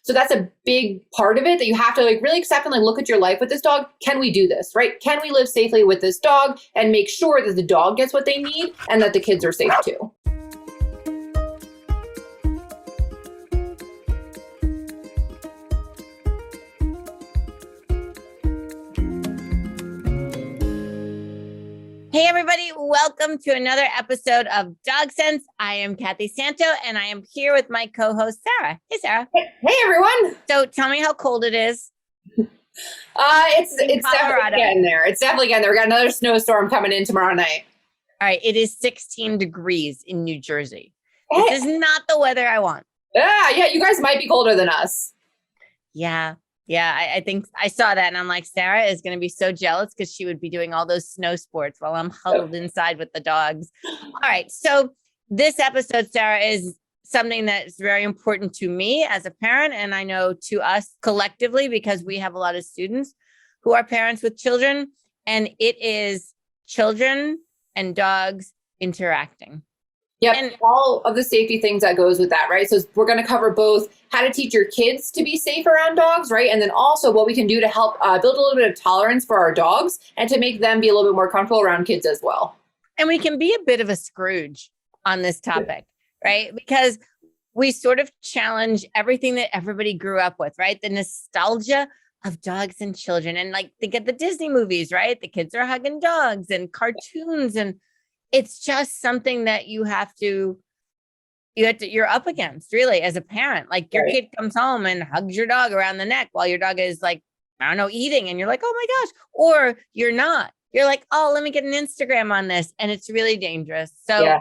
So that's a big part of it that you have to like really accept and like look at your life with this dog. Can we do this, right? Can we live safely with this dog and make sure that the dog gets what they need and that the kids are safe too? Hey, everybody. Welcome to another episode of Dog Sense. I am Kathy Santo, and I am here with my co-host, Sarah. Hey, Sarah. Hey, everyone. So tell me how cold it is. It's definitely getting there. It's definitely getting there. We got another snowstorm coming in tomorrow night. All right. It is 16 degrees in New Jersey. This is not the weather I want. Yeah. You guys might be colder than us. Yeah. I think I saw that and I'm like, Sarah is going to be so jealous because she would be doing all those snow sports while I'm huddled inside with the dogs. All right. So this episode, Sarah, is something that's very important to me as a parent. And I know to us collectively, because we have a lot of students who are parents with children, and it is children and dogs interacting. Yep, and all of the safety things that goes with that, right? So we're going to cover both how to teach your kids to be safe around dogs, right? And then also what we can do to help build a little bit of tolerance for our dogs and to make them be a little bit more comfortable around kids as well. And we can be a bit of a Scrooge on this topic, right? Because we sort of challenge everything that everybody grew up with, right? The nostalgia of dogs and children. And like, think of the Disney movies, right? The kids are hugging dogs and cartoons, and it's just something that you're up against really as a parent. Like your kid comes home and hugs your dog around the neck while your dog is like, I don't know, eating. And you're like, oh my gosh. Or you're not. You're like, oh, let me get an Instagram on this. And it's really dangerous. So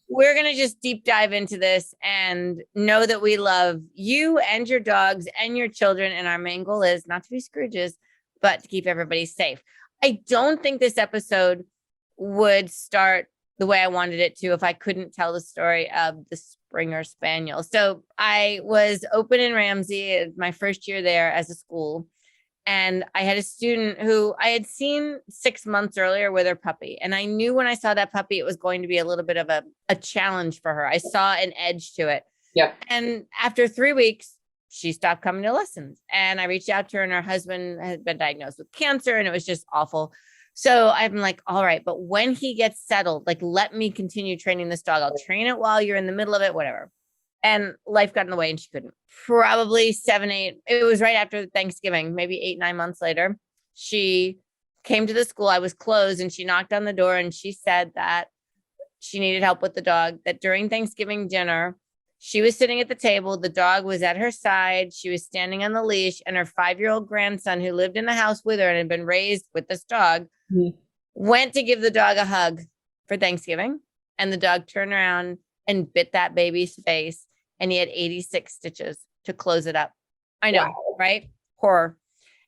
we're going to just deep dive into this and know that we love you and your dogs and your children. And our main goal is not to be Scrooges, but to keep everybody safe. I don't think this episode would start the way I wanted it to if I couldn't tell the story of the Springer Spaniel. So I was open in Ramsey, my first year there as a school. And I had a student who I had seen 6 months earlier with her puppy. And I knew when I saw that puppy, it was going to be a little bit of a challenge for her. I saw an edge to it. Yeah. And after 3 weeks, she stopped coming to lessons. And I reached out to her, and her husband had been diagnosed with cancer, and it was just awful. So I'm like, all right, but when he gets settled, like, let me continue training this dog. I'll train it while you're in the middle of it, whatever. And life got in the way and she couldn't. Probably 7, 8. It was right after Thanksgiving, maybe 8, 9 months later. She came to the school. I was closed, and she knocked on the door, and she said that she needed help with the dog, that during Thanksgiving dinner, she was sitting at the table. The dog was at her side. She was standing on the leash, and her 5-year-old grandson, who lived in the house with her and had been raised with this dog, went to give the dog a hug for Thanksgiving. And the dog turned around and bit that baby's face. And he had 86 stitches to close it up. I know, right? Horror.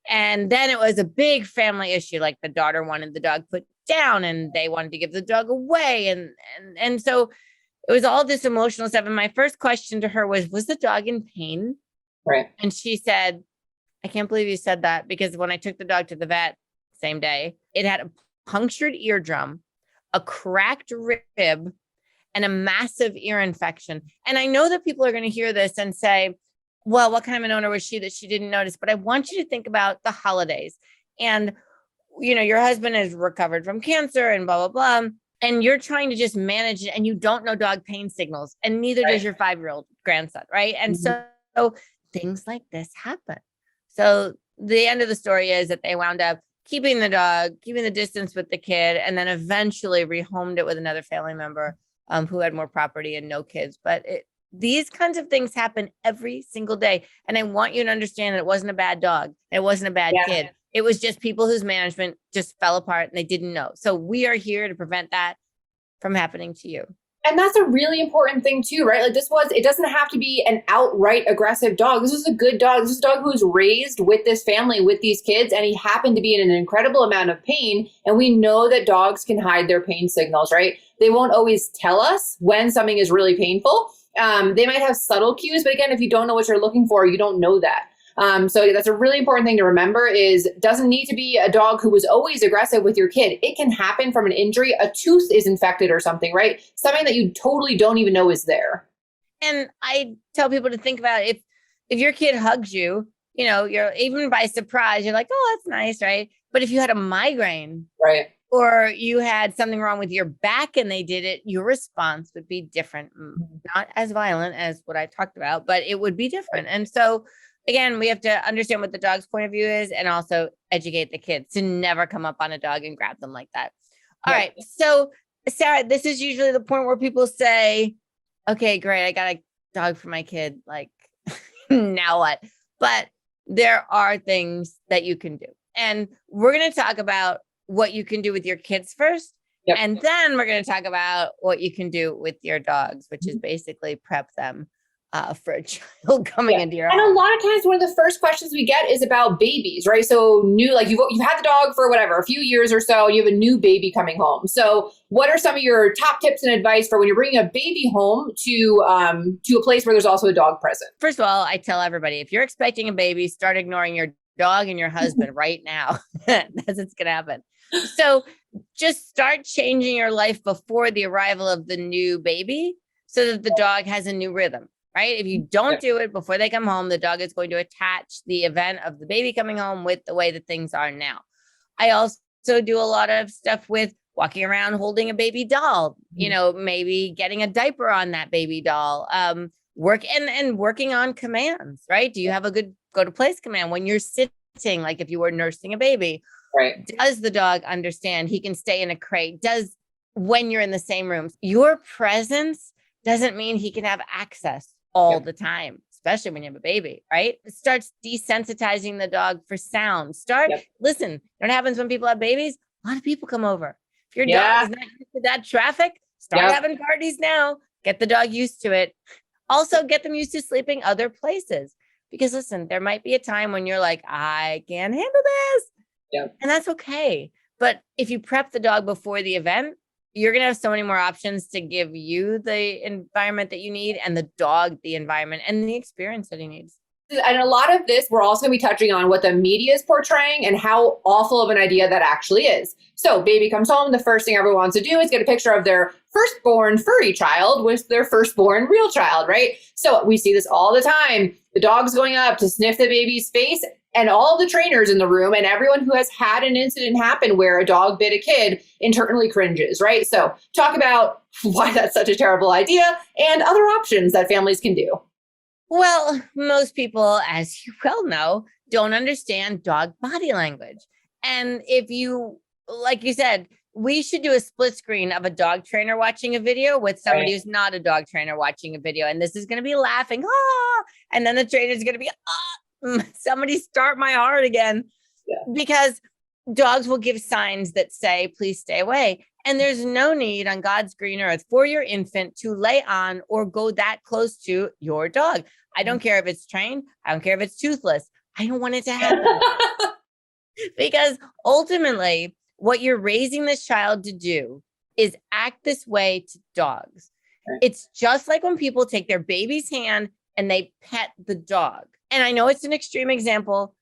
And then it was a big family issue. Like the daughter wanted the dog put down, and they wanted to give the dog away. And so it was all this emotional stuff. And my first question to her was the dog in pain? Right. And she said, I can't believe you said that, because when I took the dog to the vet same day, it had a punctured eardrum, a cracked rib, and a massive ear infection. And I know that people are going to hear this and say, well, what kind of an owner was she that she didn't notice? But I want you to think about the holidays. And, you know, your husband has recovered from cancer and blah, blah, blah. And you're trying to just manage it, and you don't know dog pain signals, and neither does your 5-year-old grandson, right? And so things like this happen. So the end of the story is that they wound up keeping the dog, keeping the distance with the kid, and then eventually rehomed it with another family member who had more property and no kids. But these kinds of things happen every single day. And I want you to understand that it wasn't a bad dog. It wasn't a bad kid. It was just people whose management just fell apart and they didn't know. So we are here to prevent that from happening to you. And that's a really important thing too, right? Like it doesn't have to be an outright aggressive dog. This is a good dog. This is a dog who was raised with this family, with these kids, and he happened to be in an incredible amount of pain. And we know that dogs can hide their pain signals, right? They won't always tell us when something is really painful. They might have subtle cues, but again, if you don't know what you're looking for, you don't know that. So that's a really important thing to remember is doesn't need to be a dog who was always aggressive with your kid. It can happen from an injury. A tooth is infected or something, right? Something that you totally don't even know is there. And I tell people to think about if if your kid hugs you, you're even by surprise, you're like, oh, that's nice, right? But if you had a migraine, right, or you had something wrong with your back and they did it, your response would be different. Not as violent as what I talked about, but it would be different. And so again, we have to understand what the dog's point of view is and also educate the kids to never come up on a dog and grab them like that. All right. So Sarah, this is usually the point where people say, okay, great, I got a dog for my kid. Like, now what? But there are things that you can do. And we're going to talk about what you can do with your kids first. Yep. And then we're going to talk about what you can do with your dogs, which is basically prep them for a child coming into your home. And a lot of times, one of the first questions we get is about babies, right? So you've had the dog for whatever, a few years or so, and you have a new baby coming home. So what are some of your top tips and advice for when you're bringing a baby home to a place where there's also a dog present? First of all, I tell everybody, if you're expecting a baby, start ignoring your dog and your husband right now. That's what's going to happen. So just start changing your life before the arrival of the new baby so that the dog has a new rhythm, right? If you don't do it before they come home, the dog is going to attach the event of the baby coming home with the way that things are now. I also do a lot of stuff with walking around holding a baby doll, maybe getting a diaper on that baby doll, working on commands, right? Do you have a good go to place command when you're sitting, like if you were nursing a baby? Right. Does the dog understand he can stay in a crate? When you're in the same room, your presence doesn't mean he can have access all the time, especially when you have a baby, right? It starts desensitizing the dog for sound. Listen, you know what happens when people have babies? A lot of people come over. If your dog is not used to that traffic, start having parties now. Get the dog used to it. Also, get them used to sleeping other places. Because listen, there might be a time when you're like, I can't handle this. Yep. And that's okay. But if you prep the dog before the event, you're going to have so many more options to give you the environment that you need and the dog the environment and the experience that he needs. And a lot of this, we're also going to be touching on what the media is portraying and how awful of an idea that actually is. So baby comes home. The first thing everyone wants to do is get a picture of their firstborn furry child with their firstborn real child, right? So we see this all the time. The dog's going up to sniff the baby's face, and all the trainers in the room and everyone who has had an incident happen where a dog bit a kid internally cringes, right? So talk about why that's such a terrible idea and other options that families can do. Well, most people, as you well know, don't understand dog body language. And if you, like you said, we should do a split screen of a dog trainer watching a video with somebody who's not a dog trainer watching a video. And this is going to be laughing, and then the trainer's going to be, somebody start my heart again. Because dogs will give signs that say, please stay away. And there's no need on God's green earth for your infant to lay on or go that close to your dog. I don't care if it's trained. I don't care if it's toothless. I don't want it to happen. Because ultimately, what you're raising this child to do is act this way to dogs. It's just like when people take their baby's hand and they pet the dog. And I know it's an extreme example,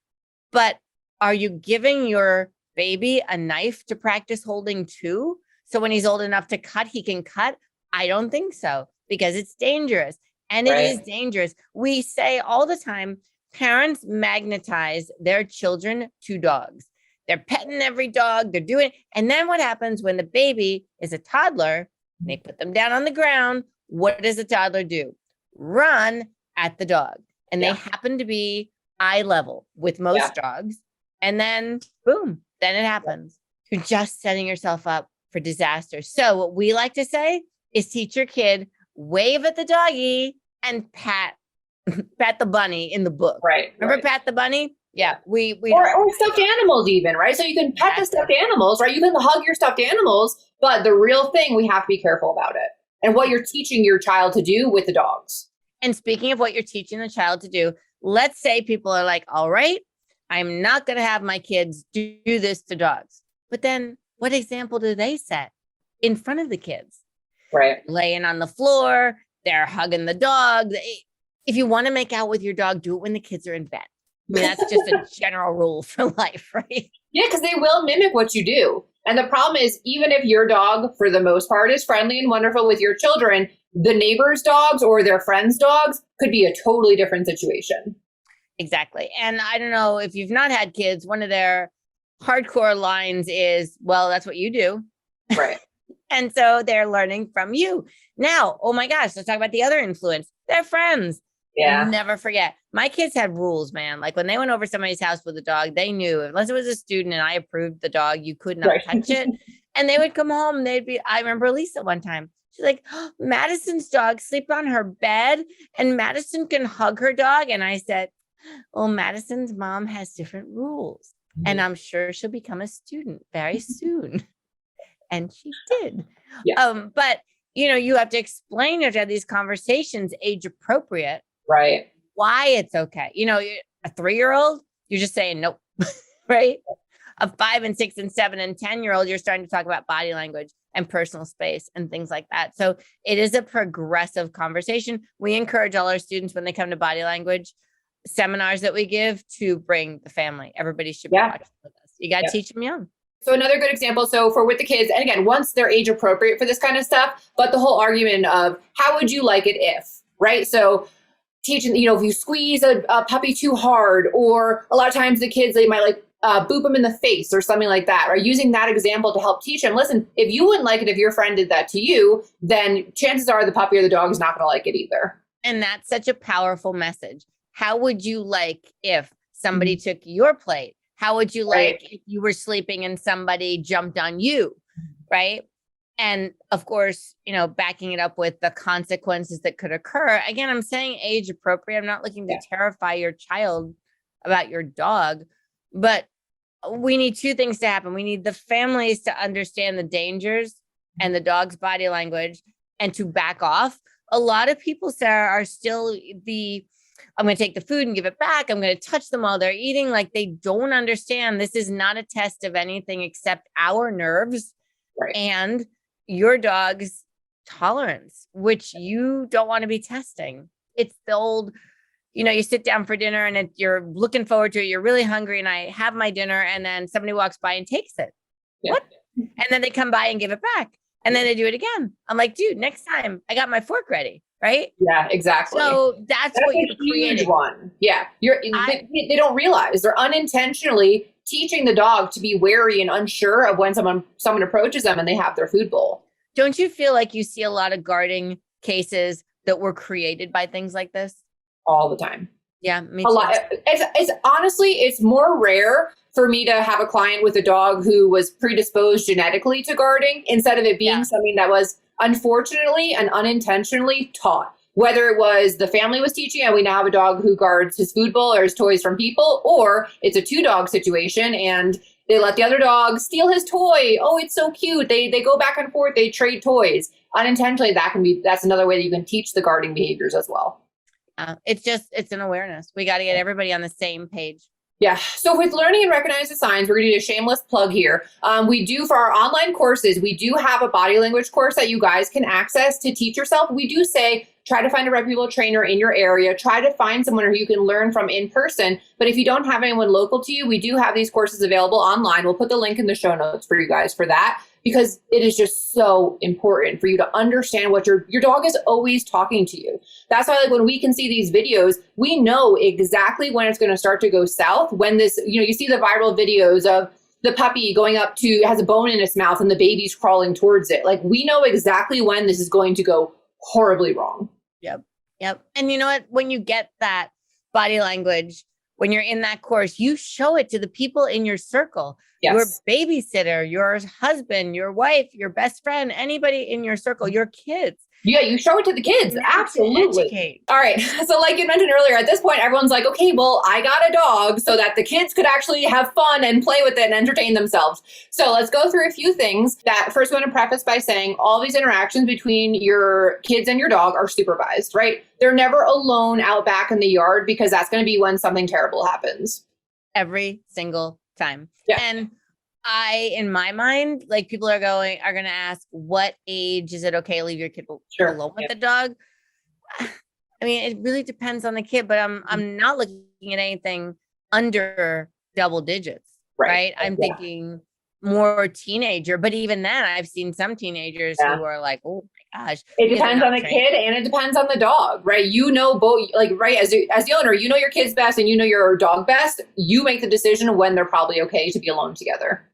but are you giving your baby a knife to practice holding too? So when he's old enough to cut, he can cut? I don't think so, because it's dangerous. And it is dangerous. We say all the time, parents magnetize their children to dogs. They're petting every dog, they're doing, and then what happens when the baby is a toddler, they put them down on the ground. What does a toddler do? Run at the dog. And they happen to be eye level with most dogs. And then boom, then it happens. You're just setting yourself up for disaster. So what we like to say is teach your kid, wave at the doggy and pat the bunny in the book. Right. Remember Pat the bunny? Yeah. We or stuffed animals even, right? So you can pet the stuffed animals, right? You can hug your stuffed animals, but the real thing, we have to be careful about it and what you're teaching your child to do with the dogs. And speaking of what you're teaching the child to do, let's say people are like, all right, I'm not going to have my kids do this to dogs. But then what example do they set in front of the kids? Right. Laying on the floor, they're hugging the dog. If you want to make out with your dog, do it when the kids are in bed. I mean, that's just a general rule for life, right? Yeah, because they will mimic what you do. And the problem is, even if your dog, for the most part, is friendly and wonderful with your children, the neighbors' dogs or their friends' dogs could be a totally different situation. Exactly. And I don't know if you've not had kids, one of their hardcore lines is, well, that's what you do. Right. And so they're learning from you. Now, oh my gosh, let's talk about the other influence. Their friends. Yeah. Never forget. My kids had rules, man. Like when they went over somebody's house with a dog, they knew unless it was a student and I approved the dog, you could not touch it. And they would come home. I remember Lisa one time. She's like, oh, Madison's dog sleep on her bed and Madison can hug her dog. And I said, well, Madison's mom has different rules. And I'm sure she'll become a student very soon. And she did. Yeah. But you have to explain, you have to have these conversations age appropriate. Right. Why it's okay. A 3-year-old, you're just saying nope. Right. A 5 and 6 and 7 and 10-year-old, you're starting to talk about body language and personal space and things like that. So it is a progressive conversation. We encourage all our students when they come to body language seminars that we give to bring the family. Everybody should be watching with us. You got to teach them young. So another good example, for with the kids, and again, once they're age appropriate for this kind of stuff, but the whole argument of how would you like it if, right? So teaching, if you squeeze a puppy too hard, or a lot of times the kids, they might like boop them in the face or something like that, or using that example to help teach them, listen, if you wouldn't like it if your friend did that to you, then chances are the puppy or the dog is not going to like it either. And that's such a powerful message. How would you like if somebody took your plate? How would you like if you were sleeping and somebody jumped on you, right? And of course, backing it up with the consequences that could occur. Again, I'm saying age appropriate. I'm not looking to terrify your child about your dog, but we need two things to happen. We need the families to understand the dangers and the dog's body language and to back off. A lot of people, Sarah, are still I'm going to take the food and give it back. I'm going to touch them while they're eating. Like they don't understand this is not a test of anything except our nerves and your dog's tolerance, which you don't want to be testing. It's the old, you sit down for dinner and you're looking forward to it. You're really hungry and I have my dinner and then somebody walks by and takes it. Yeah. What? And then they come by and give it back. And then they do it again. I'm like, dude, next time I got my fork ready. Right? Yeah, exactly. So that's what you're creating. One. Yeah. They don't realize they're unintentionally teaching the dog to be wary and unsure of when someone approaches them and they have their food bowl. Don't you feel like you see a lot of guarding cases that were created by things like this? All the time. Yeah, me too. A lot. It's honestly, it's more rare for me to have a client with a dog who was predisposed genetically to guarding instead of it being something that was unfortunately and unintentionally taught. Whether it was the family was teaching and we now have a dog who guards his food bowl or his toys from people, or it's a 2-dog situation and they let the other dog steal his toy. Oh, it's so cute. They go back and forth. They trade toys. Unintentionally, that's another way that you can teach the guarding behaviors as well. It's an awareness. We got to get everybody on the same page. Yeah. So with learning and recognize the signs, we're going to do a shameless plug here. We do, for our online courses, we do have a body language course that you guys can access to teach yourself. We do say, try to find a reputable trainer in your area. Try to find someone who you can learn from in person. But if you don't have anyone local to you, we do have these courses available online. We'll put the link in the show notes for you guys for that, because it is just so important for you to understand what your dog is always talking to you. That's why, like, when we can see these videos, we know exactly when it's going to start to go south. When this, you see the viral videos of the puppy going up to, has a bone in its mouth and the baby's crawling towards it. Like, we know exactly when this is going to go horribly wrong. Yep. And you know what? When you get that body language, when you're in that course, you show it to the people in your circle, your babysitter, your husband, your wife, your best friend, anybody in your circle, your kids. Yeah, you show it to the kids. Absolutely. Educate. All right. So like you mentioned earlier, at this point, everyone's like, okay, well, I got a dog so that the kids could actually have fun and play with it and entertain themselves. So let's go through a few things. That first, we want to preface by saying all these interactions between your kids and your dog are supervised, right? They're never alone out back in the yard, because that's going to be when something terrible happens. Every single time. Yeah. And in my mind, like, people are going to ask, what age is it okay to leave your kid alone with the dog? I mean, it really depends on the kid, but I'm not looking at anything under double digits, right? I'm thinking more teenager. But even then, I've seen some teenagers who are like, oh my gosh. It depends on the kid and it depends on the dog, right? You know, both, like, right, as the owner, you know your kid's best and you know your dog best. You make the decision when they're probably okay to be alone together.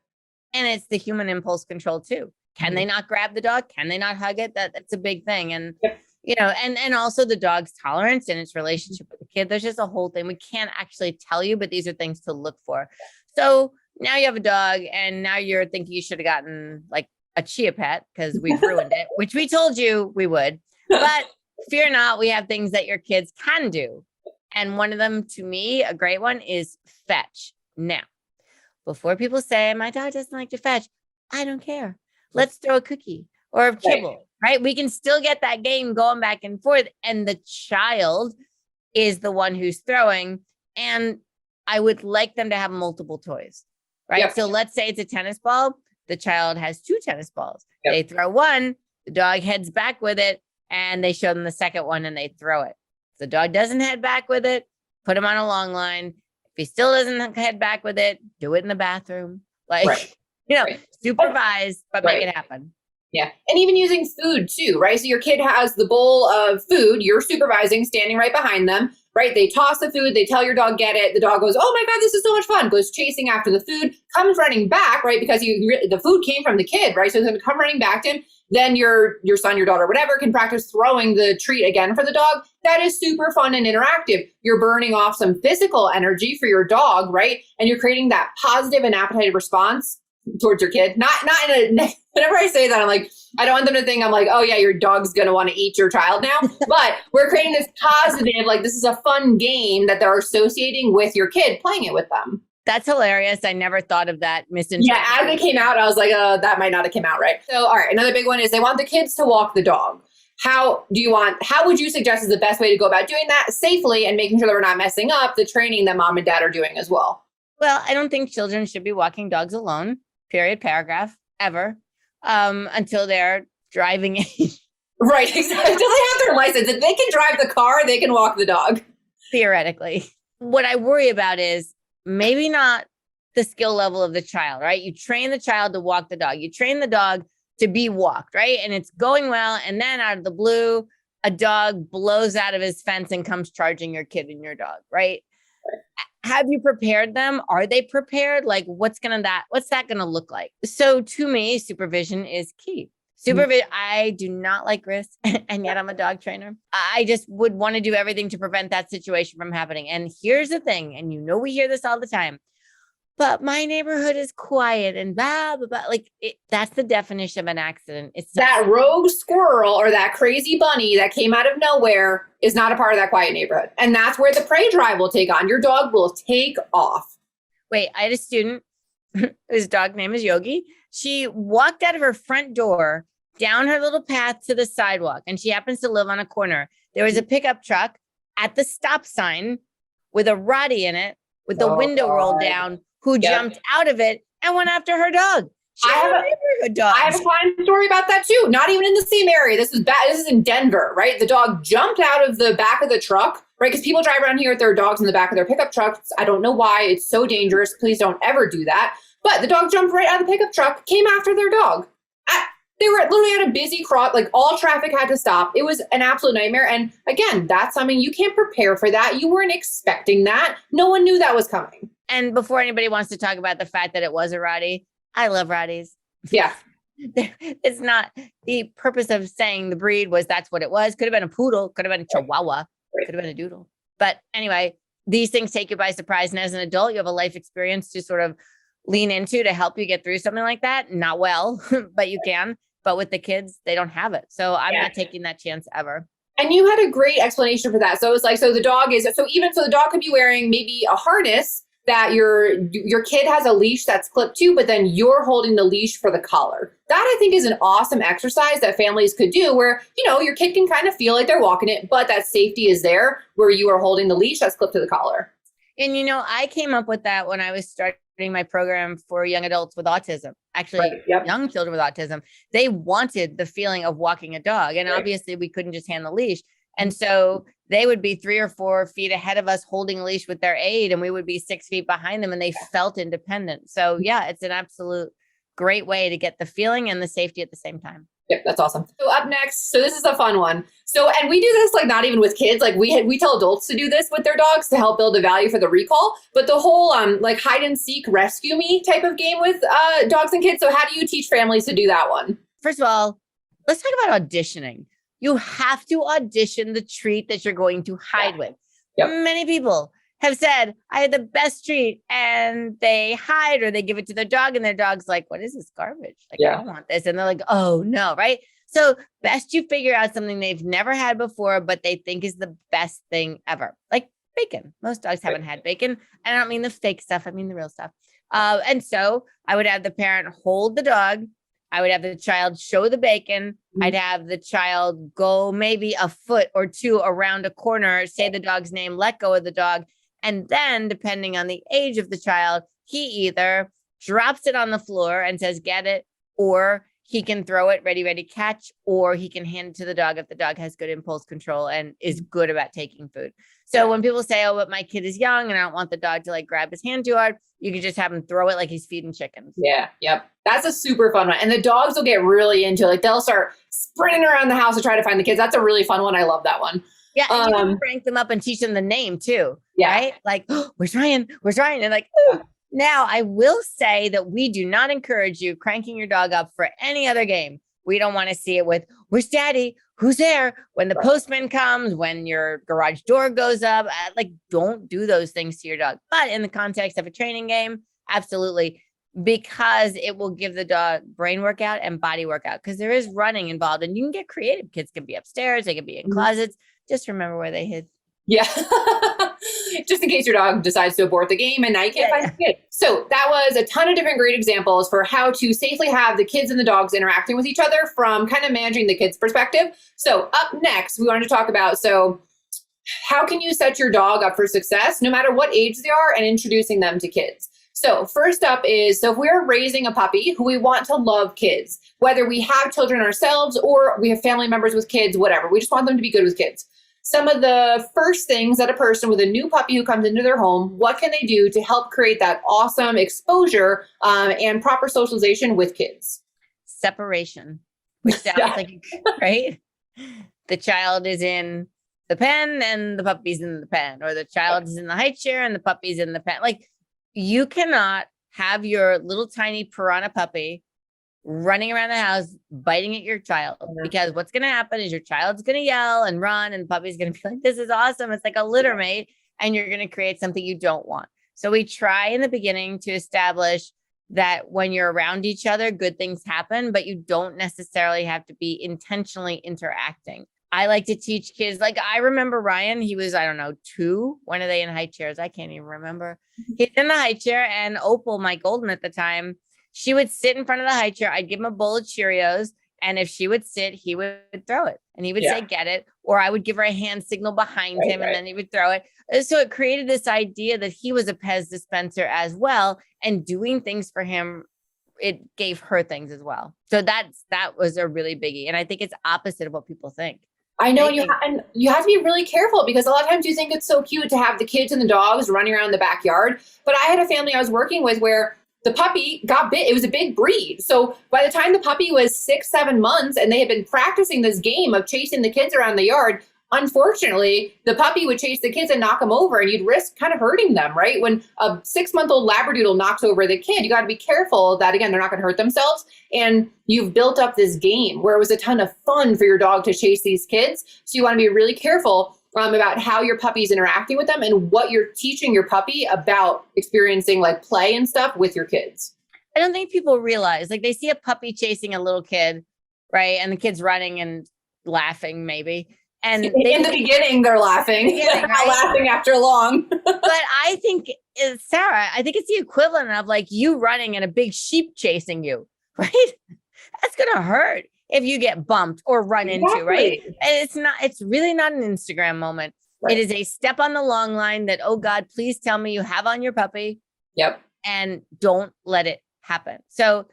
And it's the human impulse control too. Can they not grab the dog? Can they not hug it? That's a big thing. And, you know, and also the dog's tolerance and its relationship with the kid. There's just a whole thing. We can't actually tell you, but these are things to look for. So now you have a dog and now you're thinking you should have gotten like a chia pet because we've ruined it, which we told you we would. But fear not, we have things that your kids can do. And one of them, to me, a great one is fetch. Now, before people say, my dog doesn't like to fetch, I don't care. Let's throw a cookie or a kibble, right? We can still get that game going back and forth. And the child is the one who's throwing. And I would like them to have multiple toys, right? Yep. So let's say it's a tennis ball. The child has 2 tennis balls. Yep. They throw one, the dog heads back with it, and they show them the second one and they throw it. If the dog doesn't head back with it, put him on a long line. If he still doesn't head back with it, do it in the bathroom. Like, you know, supervise, but make it happen. Yeah. And even using food too, right? So your kid has the bowl of food, you're supervising, standing right behind them, right? They toss the food, they tell your dog, get it. The dog goes, oh my God, this is so much fun. Goes chasing after the food, comes running back, right? Because the food came from the kid, right? So it's going to come running back to him. Then your son, your daughter, whatever, can practice throwing the treat again for the dog. That is super fun and interactive. You're burning off some physical energy for your dog, right? And you're creating that positive and appetitive response towards your kid. Not in a, whenever I say that, I'm like, I don't want them to think I'm like, oh yeah, your dog's going to want to eat your child now. But we're creating this positive, like this is a fun game that they're associating with your kid, playing it with them. That's hilarious. I never thought of that misinterpretation. Yeah, as it came out, I was like, that might not have come out right. So, all right, another big one is they want the kids to walk the dog. How would you suggest is the best way to go about doing that safely and making sure that we're not messing up the training that mom and dad are doing as well? Well, I don't think children should be walking dogs alone, period, paragraph, ever, until they're driving age. Right, exactly. Until they have their license. If they can drive the car, they can walk the dog. Theoretically. What I worry about is maybe not the skill level of the child, right? You train the child to walk the dog. You train the dog to be walked, right? And it's going well. And then out of the blue, a dog blows out of his fence and comes charging your kid and your dog, right? Have you prepared them? Are they prepared? Like, what's that going to look like? So to me, supervision is key. Supervision, I do not like risk, and yet I'm a dog trainer. I just would want to do everything to prevent that situation from happening. And here's the thing, and you know we hear this all the time, but my neighborhood is quiet and blah, blah, blah. Like, that's the definition of an accident. It's that rogue squirrel or that crazy bunny that came out of nowhere is not a part of that quiet neighborhood. And that's where the prey drive will take on. Your dog will take off. Wait, I had a student whose dog name is Yogi. She walked out of her front door down her little path to the sidewalk, and she happens to live on a corner. There was a pickup truck at the stop sign with a Roddy in it, with the window rolled down, who jumped out of it and went after her dog. I have a fun story about that too. Not even in the same area. This is bad. This is in Denver, right? The dog jumped out of the back of the truck, right? Because people drive around here with their dogs in the back of their pickup trucks. I don't know why. It's so dangerous. Please don't ever do that. But the dog jumped right out of the pickup truck, came after their dog. They were literally at a busy cross, like all traffic had to stop. It was an absolute nightmare. And again, that's something you can't prepare for that. You weren't expecting that. No one knew that was coming. And before anybody wants to talk about the fact that it was a Roddy, I love Roddies. Yeah. It's not the purpose of saying the breed was that's what it was. Could have been a poodle, could have been a chihuahua, could have been a doodle. But anyway, these things take you by surprise. And as an adult, you have a life experience to sort of lean into to help you get through something like that. Not well, but you can. But with the kids, they don't have it. So I'm not taking that chance ever. And you had a great explanation for that. So it was like, the dog could be wearing maybe a harness that your kid has a leash that's clipped to, but then you're holding the leash for the collar. That I think is an awesome exercise that families could do where, your kid can kind of feel like they're walking it, but that safety is there where you are holding the leash that's clipped to the collar. And, I came up with that when I was starting my program for young adults with autism, actually young children with autism. They wanted the feeling of walking a dog. And obviously we couldn't just hand the leash. And so they would be 3 or 4 feet ahead of us holding a leash with their aid, and we would be 6 feet behind them, and they felt independent. So yeah, it's an absolute great way to get the feeling and the safety at the same time. Yep, that's awesome. So up next, so this is a fun one. So, and we do this like not even with kids, like we tell adults to do this with their dogs to help build a value for the recall. But the whole like hide and seek, rescue me type of game with dogs and kids. So how do you teach families to do that one? First of all, let's talk about auditioning. You have to audition the treat that you're going to hide with. Yep. Many people have said, I had the best treat, and they hide or they give it to their dog and their dog's like, what is this garbage? Like, I don't want this. And they're like, oh no, right? So best you figure out something they've never had before, but they think is the best thing ever. Like bacon. Most dogs haven't had bacon. I don't mean the fake stuff. I mean the real stuff. And so I would have the parent hold the dog. I would have the child show the bacon. I'd have the child go maybe a foot or two around a corner, say the dog's name, let go of the dog. And then depending on the age of the child, he either drops it on the floor and says, get it, or he can throw it, ready, catch, or he can hand it to the dog if the dog has good impulse control and is good about taking food. So when people say, oh, but my kid is young and I don't want the dog to like grab his hand too hard, you can just have him throw it like he's feeding chickens. Yeah. Yep. That's a super fun one. And the dogs will get really into it. Like they'll start sprinting around the house to try to find the kids. That's a really fun one. I love that one. Yeah, and you can crank them up and teach them the name too, right? Like, oh, we're trying. And like, oh. Now I will say that we do not encourage you cranking your dog up for any other game. We don't want to see it with, where's daddy? Who's there? When the postman comes, when your garage door goes up, like don't do those things to your dog. But in the context of a training game, absolutely. Because it will give the dog brain workout and body workout because there is running involved and you can get creative. Kids can be upstairs. They can be in closets. Just remember where they hid. Yeah. Just in case your dog decides to abort the game and now you can't find the kid. So that was a ton of different great examples for how to safely have the kids and the dogs interacting with each other from kind of managing the kids' perspective. So up next, we wanted to talk about, so how can you set your dog up for success no matter what age they are and introducing them to kids? So first up is, so if we're raising a puppy who we want to love kids, whether we have children ourselves or we have family members with kids, whatever, we just want them to be good with kids. Some of the first things that a person with a new puppy who comes into their home, what can they do to help create that awesome exposure and proper socialization with kids? Separation, which sounds like, right? The child is in the pen and the puppy's in the pen, or the child is in the high chair and the puppy's in the pen. Like you cannot have your little tiny piranha puppy running around the house, biting at your child, because what's going to happen is your child's going to yell and run and the puppy's going to be like, this is awesome. It's like a litter mate. And you're going to create something you don't want. So we try in the beginning to establish that when you're around each other, good things happen, but you don't necessarily have to be intentionally interacting. I like to teach kids, like I remember Ryan, he was, I don't know, 2. When are they in high chairs? I can't even remember. He's in the high chair and Opal, my golden at the time, she would sit in front of the high chair. I'd give him a bowl of Cheerios. And if she would sit, he would throw it and he would say, get it. Or I would give her a hand signal behind him and then he would throw it. So it created this idea that he was a Pez dispenser as well. And doing things for him, it gave her things as well. So that was a really biggie. And I think it's opposite of what people think. I know, and you have to be really careful because a lot of times you think it's so cute to have the kids and the dogs running around the backyard. But I had a family I was working with where the puppy got bit. It was a big breed. So by the time the puppy was 6-7 months and they had been practicing this game of chasing the kids around the yard, unfortunately, the puppy would chase the kids and knock them over and you'd risk kind of hurting them, right? When a 6-month-old Labradoodle knocks over the kid, you got to be careful that, again, they're not going to hurt themselves. And you've built up this game where it was a ton of fun for your dog to chase these kids. So you want to be really careful about how your puppy's interacting with them and what you're teaching your puppy about experiencing like play and stuff with your kids. I don't think people realize, like they see a puppy chasing a little kid, right? And the kid's running and laughing maybe. And in the beginning, they're laughing, right? Laughing after long. But I think, Sarah, I think it's the equivalent of like you running and a big sheep chasing you, right? That's going to hurt if you get bumped or run into, right? And it's really not an Instagram moment. Right. It is a step on the long line that, oh God, please tell me you have on your puppy. Yep. And don't let it happen. So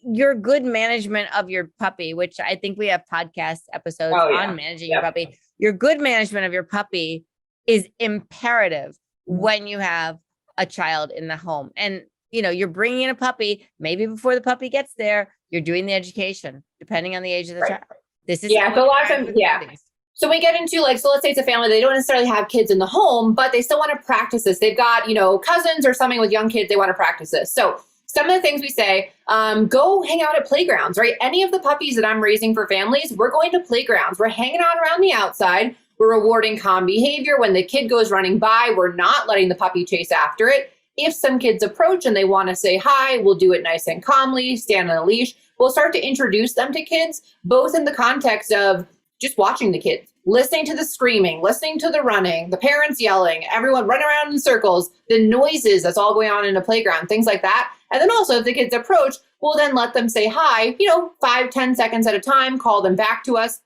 your good management of your puppy, which I think we have podcast episodes on managing your puppy. Your good management of your puppy is imperative when you have a child in the home. And you're bringing in a puppy, maybe before the puppy gets there, you're doing the education, depending on the age of the child. This is so a lot of times, So we get into so let's say it's a family, they don't necessarily have kids in the home, but they still want to practice this. They've got, cousins or something with young kids, they want to practice this. So some of the things we say, go hang out at playgrounds, right? Any of the puppies that I'm raising for families, we're going to playgrounds. We're hanging out around the outside. We're rewarding calm behavior. When the kid goes running by, we're not letting the puppy chase after it. If some kids approach and they want to say hi, we'll do it nice and calmly, stand on a leash. We'll start to introduce them to kids, both in the context of just watching the kids, listening to the screaming, listening to the running, the parents yelling, everyone running around in circles, the noises that's all going on in a playground, things like that. And then also if the kids approach, we'll then let them say hi, 5-10 seconds at a time, call them back to us.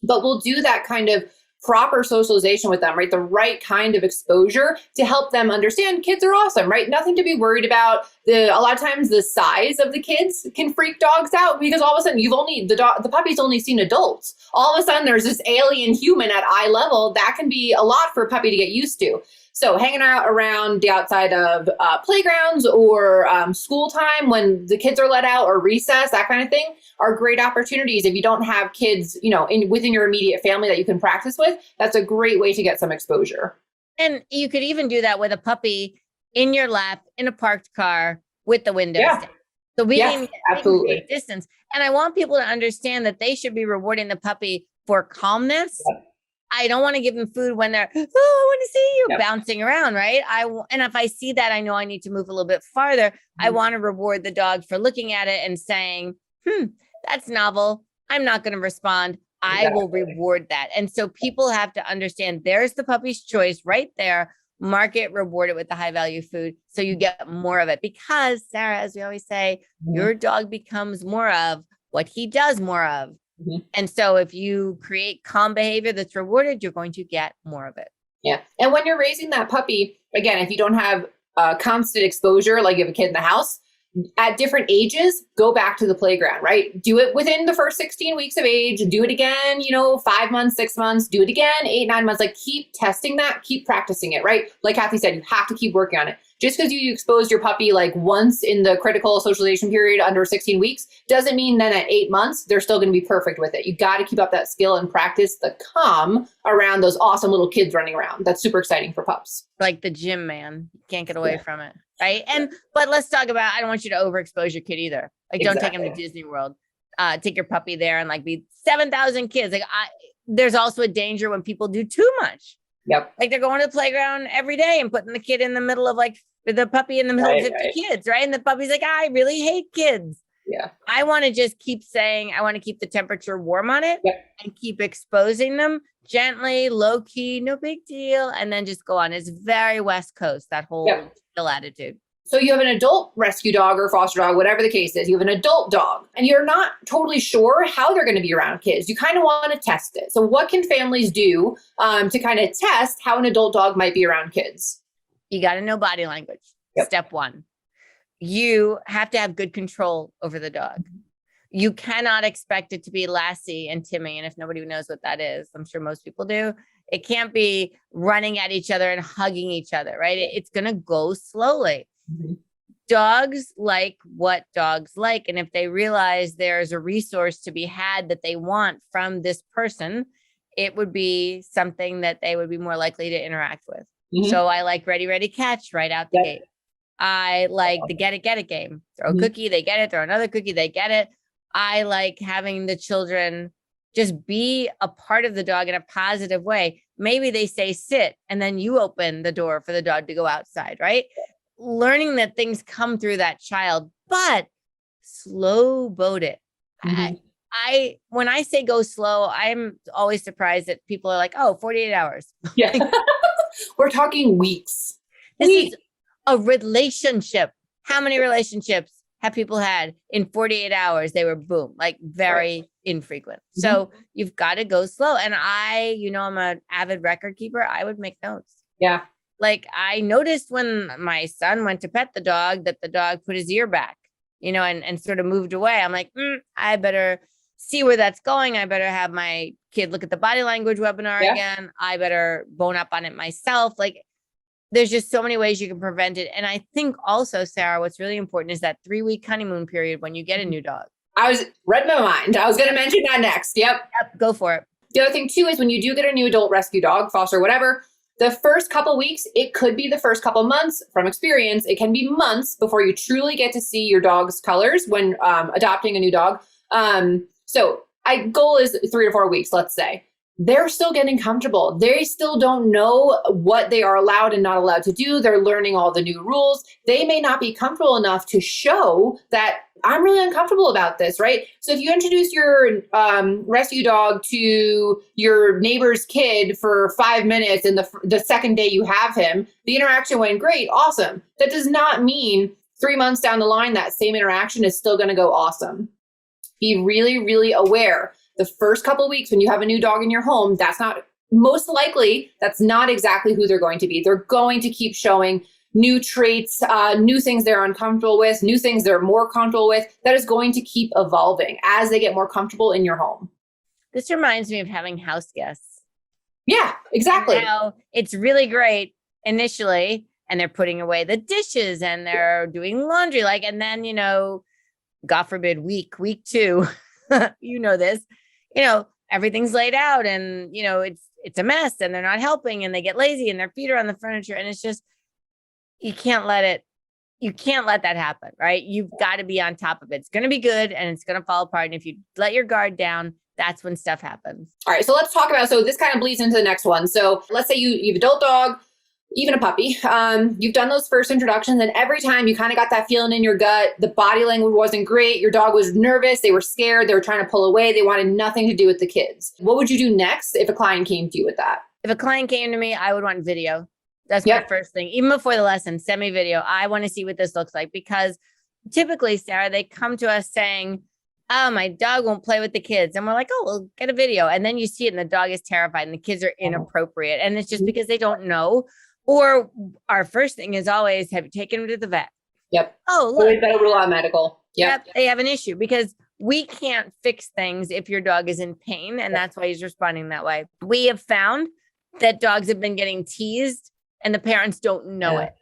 But we'll do that kind of proper socialization with them, right? The right kind of exposure to help them understand kids are awesome, right? Nothing to be worried about. A lot of times the size of the kids can freak dogs out because all of a sudden the puppy's only seen adults. All of a sudden there's this alien human at eye level. That can be a lot for a puppy to get used to. So hanging out around the outside of playgrounds or school time when the kids are let out, or recess, that kind of thing, are great opportunities. If you don't have kids, within your immediate family that you can practice with, that's a great way to get some exposure. And you could even do that with a puppy in your lap in a parked car with the windows down. So we can create distance. And I want people to understand that they should be rewarding the puppy for calmness. Yeah. I don't want to give them food when they're, I want to see you bouncing around, right? And if I see that, I know I need to move a little bit farther. I want to reward the dog for looking at it and saying, that's novel. I'm not going to respond. I will reward that. And so people have to understand there's the puppy's choice right there. Mark it, reward it with the high value food so you get more of it. Because Sarah, as we always say, your dog becomes more of what he does more of. And so if you create calm behavior that's rewarded, you're going to get more of it. Yeah. And when you're raising that puppy, again, if you don't have constant exposure, like you have a kid in the house, at different ages, go back to the playground, right? Do it within the first 16 weeks of age, do it again, 5 months, 6 months, do it again, 8, 9 months, keep testing that, keep practicing it, right? Like Kathy said, you have to keep working on it. Just because you exposed your puppy once in the critical socialization period under 16 weeks, doesn't mean then at 8 months, they're still going to be perfect with it. You got to keep up that skill and practice the calm around those awesome little kids running around. That's super exciting for pups. Like the gym, man. You can't get away from it. Right. But let's talk about, I don't want you to overexpose your kid either. Don't take him to Disney World. Take your puppy there and be 7,000 kids. There's also a danger when people do too much. Yep. They're going to the playground every day and putting the kid in the middle of the puppy in the middle of 50 kids. Right. And the puppy's I really hate kids. Yeah. I want to just keep saying, I want to keep the temperature warm on it and keep exposing them gently, low key, no big deal. And then just go on. It's very West Coast, that whole chill attitude. So you have an adult rescue dog or foster dog, whatever the case is, you have an adult dog and you're not totally sure how they're going to be around kids. You kind of want to test it. So what can families do to kind of test how an adult dog might be around kids? You got to know body language. Step one. You have to have good control over the dog. You cannot expect it to be Lassie and Timmy. And if nobody knows what that is, I'm sure most people do. It can't be running at each other and hugging each other, right? It's going to go slowly. Dogs like what dogs like. And if they realize there's a resource to be had that they want from this person, it would be something that they would be more likely to interact with. So I like ready, ready, catch right out the gate. I like the get it game. Throw a cookie, they get it. Throw another cookie, they get it. I like having the children just be a part of the dog in a positive way. Maybe they say sit, and then you open the door for the dog to go outside, right? Learning that things come through that child, but slow boat it. When I say go slow, I'm always surprised that people are 48 hours. Yeah. We're talking weeks. This is a relationship. How many relationships have people had in 48 hours? They were boom, very infrequent. So you've got to go slow. And I'm an avid record keeper. I would make notes. Yeah. I noticed when my son went to pet the dog that the dog put his ear back, and sort of moved away. I'm I better see where that's going. I better have my kid look at the body language webinar again. I better bone up on it myself. there's just so many ways you can prevent it. And I think also, Sarah, what's really important is that 3-week honeymoon period when you get a new dog. I was read my mind. I was going to mention that next. Yep. Go for it. The other thing too is when you do get a new adult rescue dog, foster, whatever, the first couple weeks, it could be the first couple months from experience. It can be months before you truly get to see your dog's colors when adopting a new dog. Goal is 3 to 4 weeks, let's say. They're still getting comfortable. They still don't know what they are allowed and not allowed to do. They're learning all the new rules. They may not be comfortable enough to show that I'm really uncomfortable about this, right? So if you introduce your rescue dog to your neighbor's kid for 5 minutes and the second day you have him, the interaction went great, awesome. That does not mean 3 months down the line, that same interaction is still going to go awesome. Be really, really aware. The first couple of weeks when you have a new dog in your home, that's not exactly who they're going to be. They're going to keep showing new traits, new things they're uncomfortable with, new things they're more comfortable with. That is going to keep evolving as they get more comfortable in your home. This reminds me of having house guests. Yeah, exactly. Now, it's really great initially, and they're putting away the dishes and they're doing laundry, and then, God forbid, week 2, you know this, everything's laid out and, it's a mess and they're not helping and they get lazy and their feet are on the furniture. And it's just, you can't let that happen, right? You've got to be on top of it. It's going to be good and it's going to fall apart. And if you let your guard down, that's when stuff happens. All right. So let's talk about, so this kind of bleeds into the next one. So let's say you have an adult dog, even a puppy. You've done those first introductions and every time you kind of got that feeling in your gut, the body language wasn't great. Your dog was nervous. They were scared. They were trying to pull away. They wanted nothing to do with the kids. What would you do next if a client came to you with that? If a client came to me, I would want video. That's my first thing. Even before the lesson, send me video. I want to see what this looks like because typically, Sarah, they come to us saying, oh, my dog won't play with the kids. And we're like, oh, we'll get a video. And then you see it and the dog is terrified and the kids are inappropriate. And it's just because they don't know. Or our first thing is always, have you taken them to the vet? Yep. Oh, look. Always better rule out medical. Yep. They have an issue because we can't fix things if your dog is in pain. And that's why he's responding that way. We have found that dogs have been getting teased and the parents don't know it.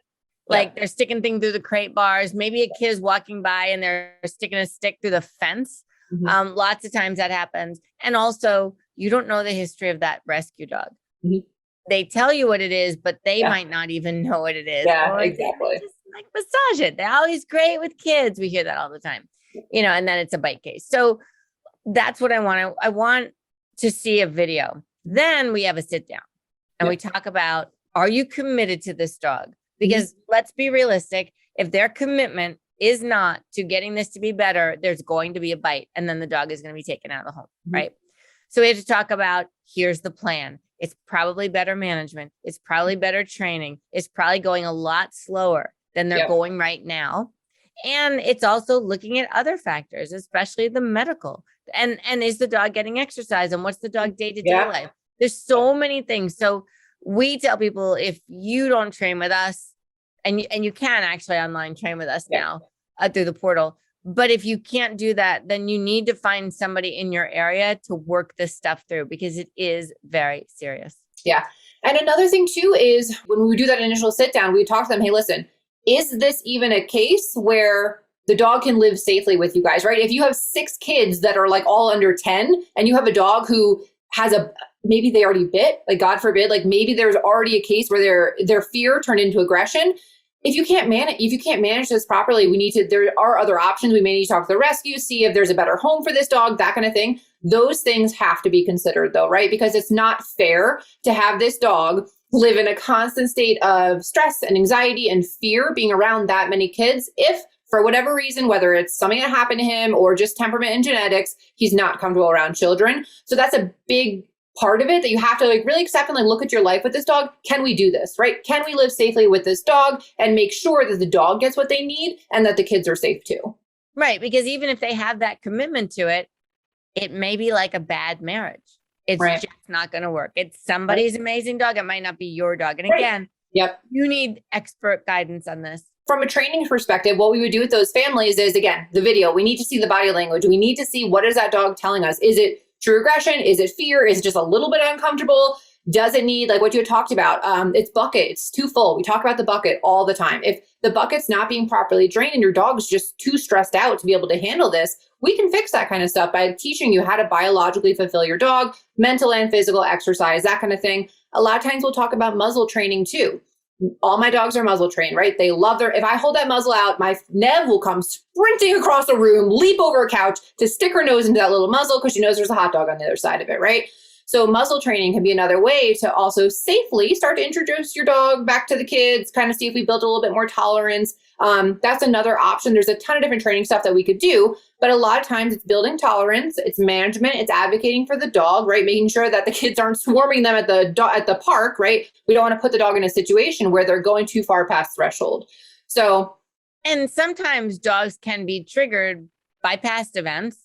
Like they're sticking things through the crate bars. Maybe a kid is walking by and they're sticking a stick through the fence. Mm-hmm. Lots of times that happens. And also you don't know the history of that rescue dog. Mm-hmm. They tell you what it is, but they might not even know what it is. Yeah, exactly. Just massage it. They're always great with kids. We hear that all the time, and then it's a bite case. So that's what I want. I want to see a video. Then we have a sit down and we talk about, are you committed to this dog? Because let's be realistic. If their commitment is not to getting this to be better, there's going to be a bite and then the dog is going to be taken out of the home. Right. So we have to talk about, here's the plan. It's probably better management. It's probably better training. It's probably going a lot slower than they're going right now. And it's also looking at other factors, especially the medical. And is the dog getting exercise? And what's the dog day-to-day life? There's so many things. So we tell people, if you don't train with us, and you can actually online train with us now through the portal. But if you can't do that, then you need to find somebody in your area to work this stuff through because it is very serious. Yeah. And another thing too is when we do that initial sit down, we talk to them, hey, listen, is this even a case where the dog can live safely with you guys, right? If you have 6 kids that are all under 10 and you have a dog who has maybe they already bit, God forbid, maybe there's already a case where their fear turned into aggression. If you can't manage this properly, there are other options. We may need to talk to the rescue, see if there's a better home for this dog, that kind of thing. Those things have to be considered though, right? Because it's not fair to have this dog live in a constant state of stress and anxiety and fear being around that many kids. If for whatever reason, whether it's something that happened to him or just temperament and genetics, he's not comfortable around children. So that's a big part of it that you have to really accept and look at your life with this dog. Can we do this, right? Can we live safely with this dog and make sure that the dog gets what they need and that the kids are safe too? Right. Because even if they have that commitment to it, it may be like a bad marriage. It's just not going to work. It's somebody's amazing dog. It might not be your dog. And again, you need expert guidance on this. From a training perspective, what we would do with those families is, again, the video. We need to see the body language. We need to see, what is that dog telling us? Is it true aggression? Is it fear? Is it just a little bit uncomfortable? Does it need, like what you had talked about, its bucket, it's too full. We talk about the bucket all the time. If the bucket's not being properly drained and your dog's just too stressed out to be able to handle this, we can fix that kind of stuff by teaching you how to biologically fulfill your dog, mental and physical exercise, that kind of thing. A lot of times we'll talk about muzzle training too. All my dogs are muzzle trained, right? They love if I hold that muzzle out, my Nev will come sprinting across the room, leap over a couch to stick her nose into that little muzzle because she knows there's a hot dog on the other side of it, right? So muzzle training can be another way to also safely start to introduce your dog back to the kids, kind of see if we build a little bit more tolerance. That's another option. There's a ton of different training stuff that we could do, but a lot of times it's building tolerance, it's management, it's advocating for the dog, right? Making sure that the kids aren't swarming them at the park, right? We don't want to put the dog in a situation where they're going too far past threshold. And sometimes dogs can be triggered by past events,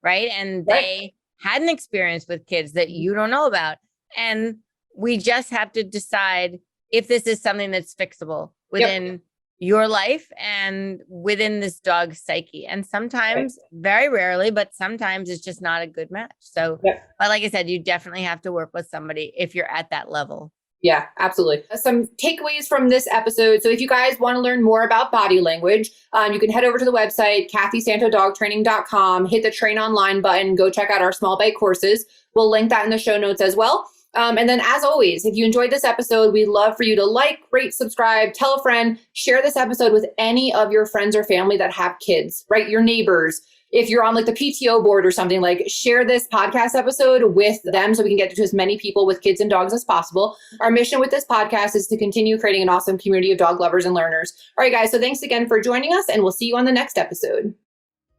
right? And they had an experience with kids that you don't know about. And we just have to decide if this is something that's fixable within your life and within this dog's psyche. And sometimes, very rarely, but sometimes it's just not a good match. So, but like I said, you definitely have to work with somebody if you're at that level. Yeah, absolutely. Some takeaways from this episode. So if you guys want to learn more about body language, you can head over to the website, kathysantodogtraining.com, hit the train online button, go check out our small bite courses. We'll link that in the show notes as well. And then as always, if you enjoyed this episode, we'd love for you to like, rate, subscribe, tell a friend, share this episode with any of your friends or family that have kids, right? Your neighbors. If you're on like the PTO board or something, like share this podcast episode with them so we can get to as many people with kids and dogs as possible. Our mission with this podcast is to continue creating an awesome community of dog lovers and learners. All right, guys. So thanks again for joining us, and we'll see you on the next episode.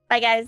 Bye, guys.